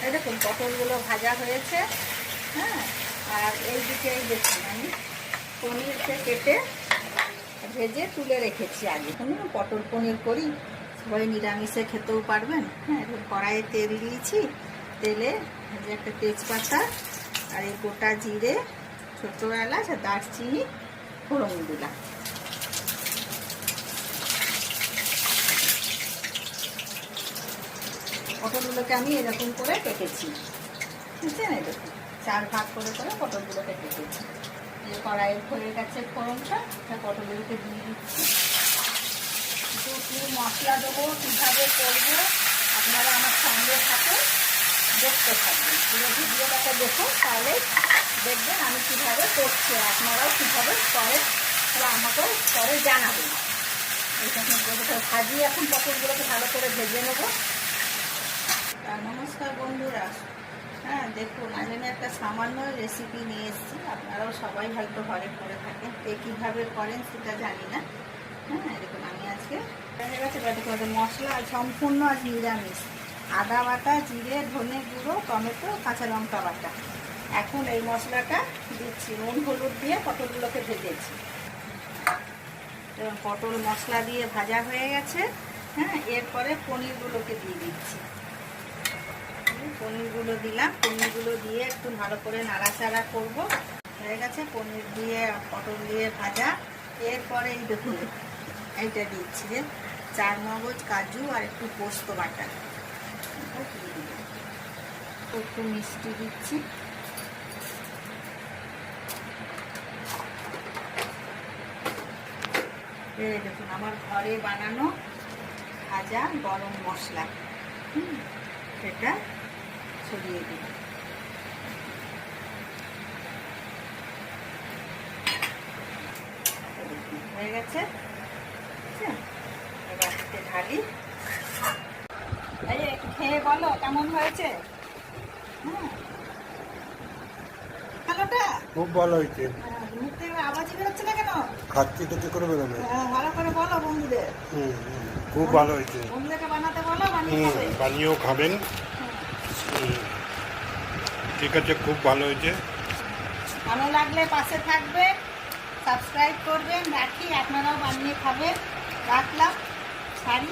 এই দেখুন পটলগুলো ভাজা হয়েছে। হ্যাঁ, আর এই দিকে দেখুন আমি পনিরকে কেটে ভেজে তুলে রেখেছি আগে। পটল পনির করি, সবাই নিরামিষে খেতেও পারবেন। হ্যাঁ, কড়াইয়ে তেল দিয়েছি, তেলে যে একটা তেজপাতা আর এই গোটা জিরে, ছোটো এলাচ আর দারচিনি ফোড়ন দিলাম। পটলগুলোকে আমি এরকম করে কেটেছি, বুঝছেন? এই দেখুন 4 ভাগ করে করে পটলগুলোকে কেটেছি। যে কড়াইয়ে হয়ে গেছে ফোড়নটা, পটলগুলোকে দিয়ে দিচ্ছি। কি মশলা দেবো, কীভাবে করবো, আপনারা আমার সঙ্গে থাকুন, দেখতে থাকবেন। পুরো ভিডিওটাকে দেখুন, তাহলে দেখবেন আমি কীভাবে করছি। আপনারাও কীভাবে করেন তাহলে আমাকেও পরে জানাবেন। এইখানে ভাজি এখন পটলগুলোকে ভালো করে ভেজে নেবো। নমস্কার বন্ধুরা। হ্যাঁ, দেখুন আজ আমি একটা সামান্য রেসিপি নিয়ে এসেছি। আপনারাও সবাই হয়তো ঘরে করে থাকেন, কীভাবে করেন সেটা জানি না। হ্যাঁ, দেখুন আমি আজকে হয়ে গেছে মশলা সম্পূর্ণ আজ নিরামিষ। আদা বাটা, জিরে, ধনে গুঁড়ো, টমেটো, কাঁচা লঙ্কা বাটা। এখন এই মশলাটা দিচ্ছি, নুন হলুদ দিয়ে পটলগুলোকে ভেজেছি। পটল মশলা দিয়ে ভাজা হয়ে গেছে। হ্যাঁ, এরপরে পনিরগুলোকে দিয়ে দিচ্ছি। পনিরগুলো দিলাম, পনিরগুলো দিয়ে একটু ভালো করে নাড়াচাড়া করব। হয়ে গেছে পনির দিয়ে পটল দিয়ে ভাজা। এরপরে এই দেখুন এইটা দিচ্ছি, যে 4 মগজ, কাজু আর একটু পোস্ত বাটা, একটু মিষ্টি দিচ্ছি। এই দেখুন আমার ঘরে বানানো ভাজা গরম মশলা, সেটা ছড়িয়ে দিই। হয়ে গেছে, এবার ঢালি। এই একটু খেয়ে বলো কেমন হয়েছে। খুব ভালো হয়েছে। মুখ থেকে আওয়াজ বেরোচ্ছে না কেন? খাচ্ছি তো কি করে বেরোবে? ভালো করে বলো বন্ধুদের। খুব ভালো হয়েছে। বন্ধুদেরকে বানাতে বলো, বানিয়েও খাবেন। ঠিক আছে, খুব ভালো হয়েছে। ভালো লাগলে পাশে থাকবেন, সাবস্ক্রাইব করবেন। রাখি, আপনারাও বানিয়ে খাবেন। রাখলাম, ছাড়ি।